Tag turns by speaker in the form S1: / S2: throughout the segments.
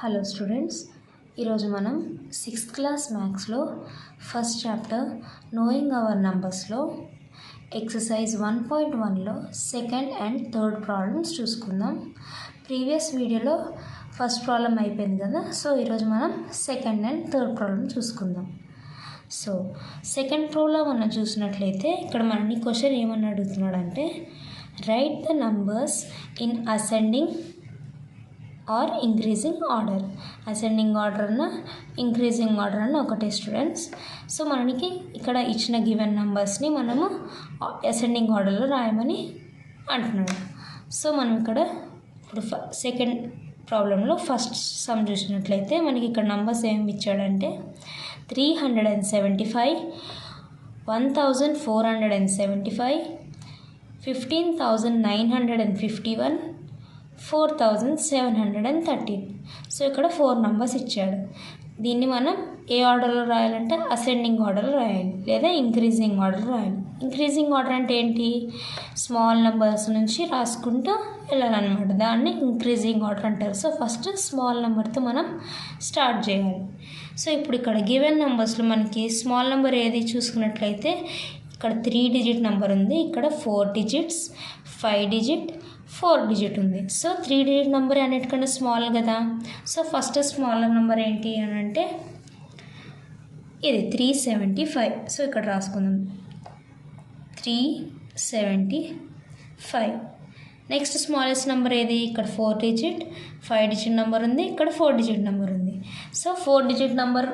S1: Hello students, ఈరోజు మనం 6th class మ్యాథ్స్లో ఫస్ట్ చాప్టర్ నోయింగ్ అవర్ నంబర్స్లో ఎక్సర్సైజ్ 1.1లో సెకండ్ అండ్ థర్డ్ ప్రాబ్లమ్స్ చూసుకుందాం. ప్రీవియస్ వీడియోలో ఫస్ట్ ప్రాబ్లం అయిపోయింది కదా, సో ఈరోజు మనం సెకండ్ అండ్ థర్డ్ ప్రాబ్లం చూసుకుందాం. సో సెకండ్ ప్రాబ్లం మనం చూసినట్లయితే ఇక్కడ మనని క్వశ్చన్ ఏమని అడుగుతున్నాడంటే write the numbers in ascending or increasing order. Ascending order అన్న ఇంక్రీజింగ్ ఆర్డర్ అన్న ఒకటే స్టూడెంట్స్. సో మనకి ఇక్కడ ఇచ్చిన గివెన్ నెంబర్స్ని మనము అసెండింగ్ ఆర్డర్లో రాయమని అంటున్నాడు. సో మనం ఇక్కడ ఇప్పుడు సెకండ్ ప్రాబ్లంలో ఫస్ట్ సమ్ చూసినట్లయితే మనకి ఇక్కడ నంబర్స్ ఏమి ఇచ్చాడంటే 375, 1475, 15,951, 4,713. సో ఇక్కడ 4 నంబర్స్ ఇచ్చాడు. దీన్ని మనం ఏ ఆర్డర్లో రాయాలంటే అసెండింగ్ ఆర్డర్లో రాయాలి లేదా ఇంక్రీజింగ్ ఆర్డర్లో రాయాలి. ఇంక్రీజింగ్ ఆర్డర్ అంటే ఏంటి? స్మాల్ నెంబర్స్ నుంచి రాసుకుంటూ వెళ్ళాలన్నమాట, దాన్ని ఇంక్రీజింగ్ ఆర్డర్ అంటారు. సో ఫస్ట్ స్మాల్ నెంబర్తో మనం స్టార్ట్ చేయాలి. సో ఇప్పుడు ఇక్కడ గివెన్ నెంబర్స్లో మనకి స్మాల్ నెంబర్ ఏది చూసుకున్నట్లయితే ఇక్కడ 3 డిజిట్ నెంబర్ ఉంది, ఇక్కడ 4 డిజిట్స్, 5 డిజిట్, 4 డిజిట్ ఉంది. సో 3 డిజిట్ నెంబర్ అన్నిటికన్నా స్మాల్ కదా. సో ఫస్ట్ స్మాల్ నెంబర్ ఏంటి అని అంటే ఇది 375. సో ఇక్కడ రాసుకుందాం 375. నెక్స్ట్ స్మాలెస్ట్ నెంబర్ ఏది? ఇక్కడ 4 డిజిట్, 5 డిజిట్ నెంబర్ ఉంది, ఇక్కడ 4 డిజిట్ నెంబర్ ఉంది. సో 4 డిజిట్ నెంబర్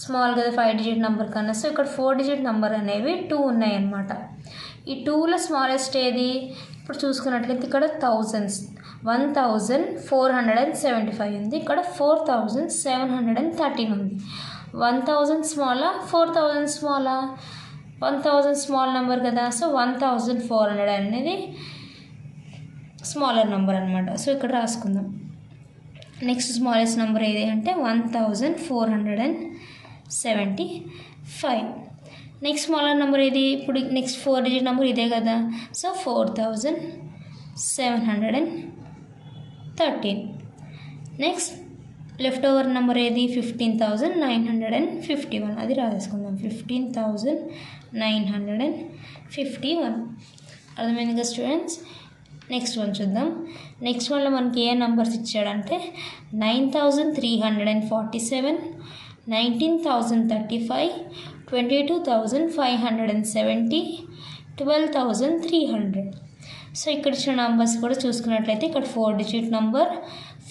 S1: స్మాల్ కదా 5 డిజిట్ నెంబర్ కన్నా. సో ఇక్కడ 4 డిజిట్ నెంబర్ అనేవి 2 ఉన్నాయన్నమాట. ఈ 2లో స్మాలెస్ట్ ఏది? ఇప్పుడు చూసుకున్నట్లయితే ఇక్కడ 1475 ఉంది, ఇక్కడ 4713 ఉంది. 1000 స్మాలా 4000 స్మాలా? 1000 స్మాల్ నెంబర్ కదా. సో 1400 అనేది స్మాలర్ నెంబర్ అనమాట. సో ఇక్కడ రాసుకుందాం. నెక్స్ట్ స్మాలెస్ట్ నెంబర్ ఏది అంటే 1475. నెక్స్ట్ స్మాలర్ నెంబర్ ఏది? ఇప్పుడు నెక్స్ట్ 4 డిజిట్ నెంబర్ ఇదే కదా. So 4713. Next left over number ఏది? 15,951. అది రాసుకుందాం 15,951. అర్థమైంది కదా స్టూడెంట్స్. నెక్స్ట్ వన్ చూద్దాం. నెక్స్ట్ వన్లో మనకి ఏ నెంబర్స్ ఇచ్చాడంటే 9,347, 19,035, 22,570, 12,300. సో ఇక్కడ ఇచ్చిన నెంబర్స్ కూడా చూసుకున్నట్లయితే ఇక్కడ 4 digit number,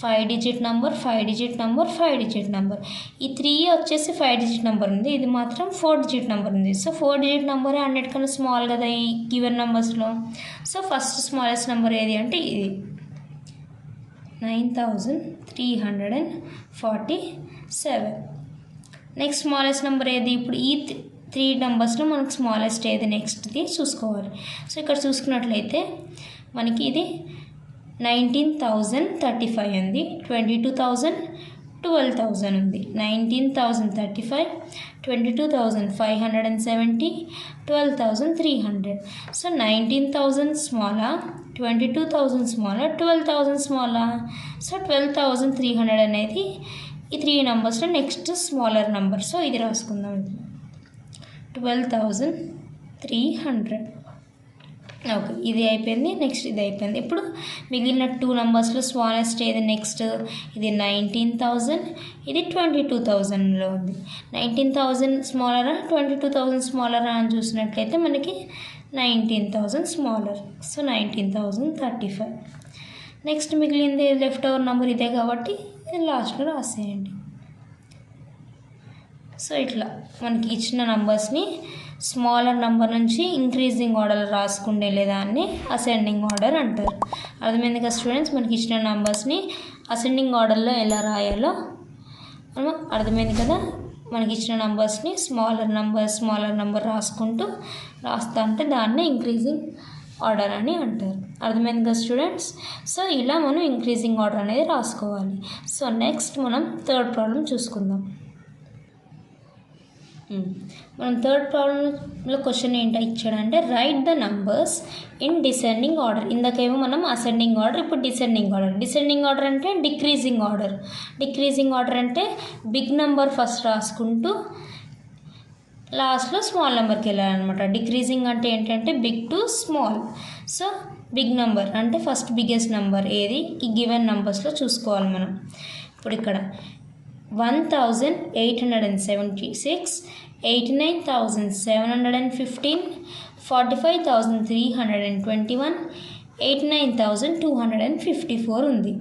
S1: 5 digit number, 5 digit number, 5 digit number. ఈ 3 వచ్చేసి 5 డిజిట్ నెంబర్ ఉంది, ఇది మాత్రం 4 డిజిట్ నెంబర్ ఉంది. సో 4 డిజిట్ నెంబర్ అన్నిటికన్నా స్మాల్ కదా ఈ గివెన్ నెంబర్స్లో. సో ఫస్ట్ స్మాలెస్ట్ నెంబర్ ఏది అంటే ఇది 9,347. నెక్స్ట్ స్మాలెస్ట్ నెంబర్ ఏది? ఇప్పుడు ఈ 3 నెంబర్స్లో మనకు స్మాలెస్ట్ ఏది నెక్స్ట్ది చూసుకోవాలి. సో ఇక్కడ చూసుకున్నట్లయితే మనకి ఇది 19,035 ఉంది, 22,000, 12,000 ఉంది. 19,035, 22,570, 12,300. సో 19,000 స్మాలా, 22,000 స్మాలా, 12,000 స్మాలా? సో 12,300 అనేది ఈ 3 నెంబర్స్లో నెక్స్ట్ స్మాలర్ నెంబర్. సో ఇది రాసుకుందాం 12,300. ఓకే, ఇది అయిపోయింది. నెక్స్ట్ ఇది అయిపోయింది. ఇప్పుడు మిగిలిన 2 నెంబర్స్లో స్మాలెస్ట్ ఏది నెక్స్ట్? ఇది 19,000, ఇది 22,000లో ఉంది. 19,000 స్మాలరా 22,000 స్మాలరా అని చూసినట్లయితే మనకి 19,000 స్మాలర్. సో 19,035. నెక్స్ట్ మిగిలింది లెఫ్ట్ ఓవర్ నెంబర్ ఇదే కాబట్టి ఇది లాస్ట్లో రాసేయండి. సో ఇట్లా మనకి ఇచ్చిన నెంబర్స్ని స్మాలర్ నెంబర్ నుంచి ఇంక్రీజింగ్ ఆర్డర్ రాసుకునే దాన్ని అసెండింగ్ ఆర్డర్ అంటారు. అర్థమైంది కదా స్టూడెంట్స్. మనకి ఇచ్చిన నెంబర్స్ని అసెండింగ్ ఆర్డర్లో ఎలా రాయాలో అర్థమైంది కదా. మనకి ఇచ్చిన నెంబర్స్ని స్మాలర్ నెంబర్ రాస్తా అంటే దాన్ని ఇంక్రీజింగ్ ఆర్డర్ అని అంటారు. అర్థమైంది కదా స్టూడెంట్స్. సో ఇలా మనం ఇంక్రీజింగ్ ఆర్డర్ అనేది రాసుకోవాలి. సో నెక్స్ట్ మనం థర్డ్ ప్రాబ్లం చూసుకుందాం. మనం థర్డ్ ప్రాబ్లంలో క్వశ్చన్ ఏంటో ఇచ్చాడంటే write the numbers in descending order. ఇందాకేమో మనం అసెండింగ్ ఆర్డర్, ఇప్పుడు డిసెండింగ్ ఆర్డర్. డిసెండింగ్ ఆర్డర్ అంటే డిక్రీజింగ్ ఆర్డర్. డిక్రీజింగ్ ఆర్డర్ అంటే బిగ్ నెంబర్ ఫస్ట్ రాసుకుంటూ లాస్ట్లో స్మాల్ నెంబర్కి వెళ్ళాలన్నమాట. డిక్రీజింగ్ అంటే ఏంటంటే big to small. So big number అంటే ఫస్ట్ బిగ్గెస్ట్ నెంబర్ ఏది ఈ గివెన్ నెంబర్స్లో చూసుకోవాలి మనం. ఇప్పుడు ఇక్కడ 1876, 89,715, 45,321, 89,254 ఉంది.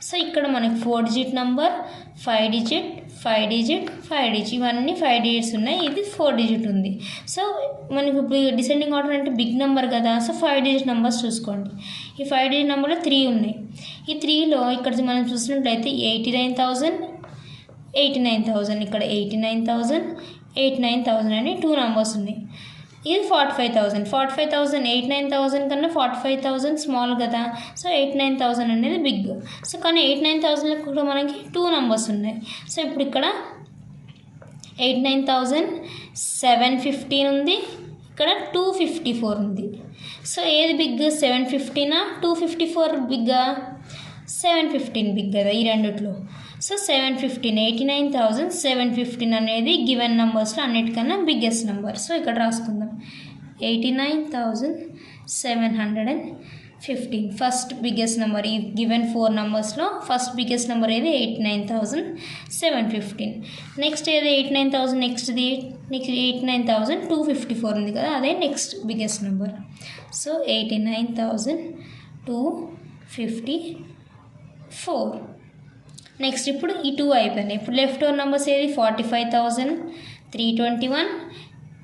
S1: సో ఇక్కడ మనకి 4 digit number, 5 digit, 5 digit, 5 digit, ఇవన్నీ 5 డిజిట్స్ ఉన్నాయి. ఇది 4 డిజిట్ ఉంది. సో మనకి డిసెండింగ్ ఆర్డర్ అంటే బిగ్ నెంబర్ కదా, సో 5 డిజిట్ నెంబర్స్ చూసుకోండి. ఈ 5 డిజిట్ నెంబర్లో 3 ఉన్నాయి. ఈ 3లో ఇక్కడ మనం చూసినట్లయితే 89,000, 89,000, ఇక్కడ 89,000, 89,000 అని 2 నెంబర్స్ ఉన్నాయి. ఇది 45,000, 45,000 89,000 కన్నా 45,000 స్మాల్ కదా, సో 89,000 అనేది బిగ్. సో కానీ 89,000లో కూడా మనకి 2 నెంబర్స్ ఉన్నాయి. సో ఇప్పుడు ఇక్కడ 89,715 ఉంది, ఇక్కడ 254 ఉంది. సో ఏది బిగ్, 715 254 బిగ్గా? 715 బిగ్ కదా ఈ రెండిట్లో. సో 715, 89,715 అనేది గివెన్ నెంబర్స్లో అన్నిటికన్నా బిగ్గెస్ట్ నెంబర్. సో ఇక్కడ రాసుకుందాం 89,715 ఫస్ట్ బిగ్గెస్ట్ నెంబర్. ఈ గివెన్ 4 నెంబర్స్లో ఫస్ట్ బిగ్గెస్ట్ నెంబర్ ఏది 89,715. నెక్స్ట్ ఏది 89,000, నెక్స్ట్ 89,254 ఉంది కదా, అదే next biggest number. So 89,254. Next ఇప్పుడు ఈ 2 అయిపోయినాయి. ఇప్పుడు లెఫ్ట్ ఓవర్ నెంబర్స్ ఏది 45,321,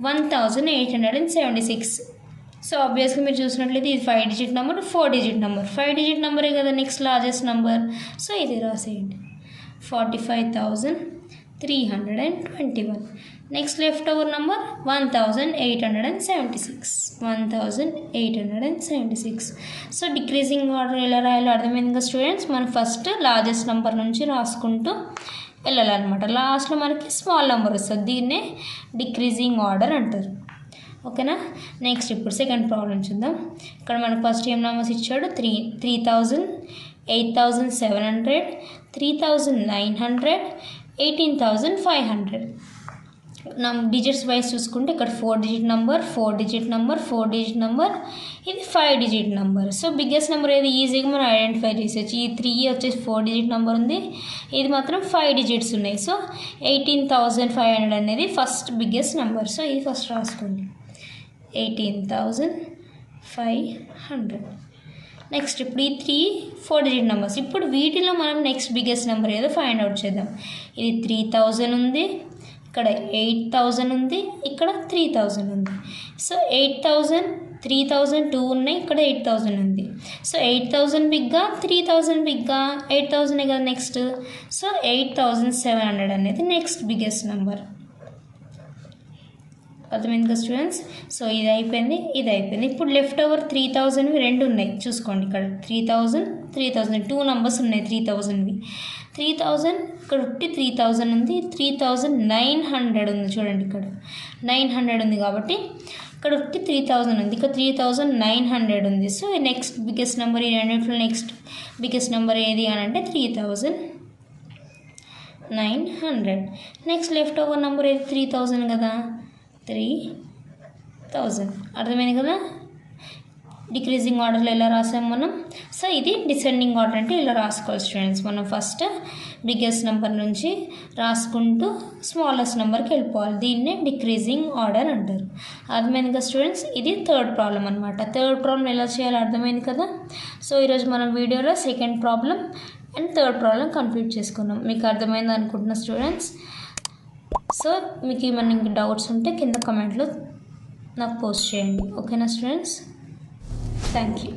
S1: 1,876. సో ఆబ్వియస్గా మీరు చూసినట్లయితే ఇది 5 digit number, 4 digit number. 5 digit నెంబరే కదా నెక్స్ట్ లార్జెస్ట్ నెంబర్. సో ఇది రాసేయండి 45,321. Next left over number 1,876, 1,876. So decreasing order ఎలా రాయాలో అర్థమైందిగా స్టూడెంట్స్. మనం ఫస్ట్ లార్జెస్ట్ నెంబర్ నుంచి రాసుకుంటూ వెళ్ళాలన్నమాట. లాస్ట్లో మనకి స్మాల్ నెంబర్ వస్తుంది, దీన్నే డిక్రీజింగ్ ఆర్డర్ అంటారు. ఓకేనా. నెక్స్ట్ ఇప్పుడు సెకండ్ ప్రాబ్లం చూద్దాం. ఇక్కడ మనకు ఫస్ట్ ఏం నెంబర్స్ ఇచ్చాడు, 3,000, 8,700, 3,900, 18,500. డిజిట్స్ వైజ్ చూసుకుంటే ఇక్కడ 4 digit number, 4 digit number, 4 digit number, ఇది 5 digit number. So biggest number ఏది ఈజీగా మనం ఐడెంటిఫై చేసేచ్చు. ఈ 3 వచ్చేసి 4 డిజిట్ నెంబర్ ఉంది, ఇది మాత్రం 5 డిజిట్స్ ఉన్నాయి. సో 18,500 అనేది ఫస్ట్ బిగ్గెస్ట్ నెంబర్. సో ఇది ఫస్ట్ రాసుకోండి 18,500. నెక్స్ట్ ఇప్పుడు ఈ 3 4 డిజిట్ నెంబర్స్. ఇప్పుడు వీటిలో మనం నెక్స్ట్ బిగ్గెస్ట్ నెంబర్ ఏదో ఫైండ్ అవుట్ చేద్దాం. ఇది 3,000 ఉంది, ఇక్కడ 8,000 ఉంది, ఇక్కడ 3,000 ఉంది. సో 8,000, 3,002 ఉన్నాయి, ఇక్కడ 8,000 ఉంది. సో 8,000 బిగ్గా, 3,000 బిగ్గా, 8,000 కదా నెక్స్ట్. సో 8,700 అనేది నెక్స్ట్ బిగ్గెస్ట్ నెంబర్. అర్థమైంది కదా స్టూడెంట్స్. సో ఇది అయిపోయింది, ఇది అయిపోయింది. ఇప్పుడు లెఫ్ట్ ఓవర్ 3,000వి 2 ఉన్నాయి చూసుకోండి. ఇక్కడ 3,000, 3,000 2 నెంబర్స్ ఉన్నాయి 3,000వి. 3,000 ఇక్కడ 3,000 ఉంది, 3,900 ఉంది చూడండి. ఇక్కడ 900 ఉంది కాబట్టి ఇక్కడ 3,000 ఉంది, ఇక్కడ 3,900 ఉంది. సో నెక్స్ట్ బిగ్గెస్ట్ నెంబర్, ఈ రెండింటిలో నెక్స్ట్ బిగ్గెస్ట్ నెంబర్ ఏది అని అంటే 3,900. నెక్స్ట్ లెఫ్ట్ ఓవర్ నెంబర్ ఏది 3,000 కదా, 3,000. అర్థమైంది కదా. డిక్రీజింగ్ ఆర్డర్లో ఎలా రాసాము మనం. సో ఇది డిసెండింగ్ ఆర్డర్ అంటే ఇలా రాసుకోవాలి స్టూడెంట్స్. మనం ఫస్ట్ బిగ్గెస్ట్ నెంబర్ నుంచి రాసుకుంటూ స్మాలెస్ట్ నెంబర్కి వెళ్ళిపోవాలి, దీన్నే డిక్రీజింగ్ ఆర్డర్ అంటారు. అర్థమైంది కదా స్టూడెంట్స్. ఇది థర్డ్ ప్రాబ్లం అనమాట. థర్డ్ ప్రాబ్లం ఎలా చేయాలో అర్థమైంది కదా. సో ఈరోజు మనం వీడియోలో second problem and third problem complete చేసుకున్నాం. మీకు అర్థమైంది అనుకుంటున్నా స్టూడెంట్స్. సో మీకు ఏమైనా ఇంక డౌట్స్ ఉంటే కింద కమెంట్లో నాకు పోస్ట్ చేయండి. ఓకేనా స్టూడెంట్స్. Thank you.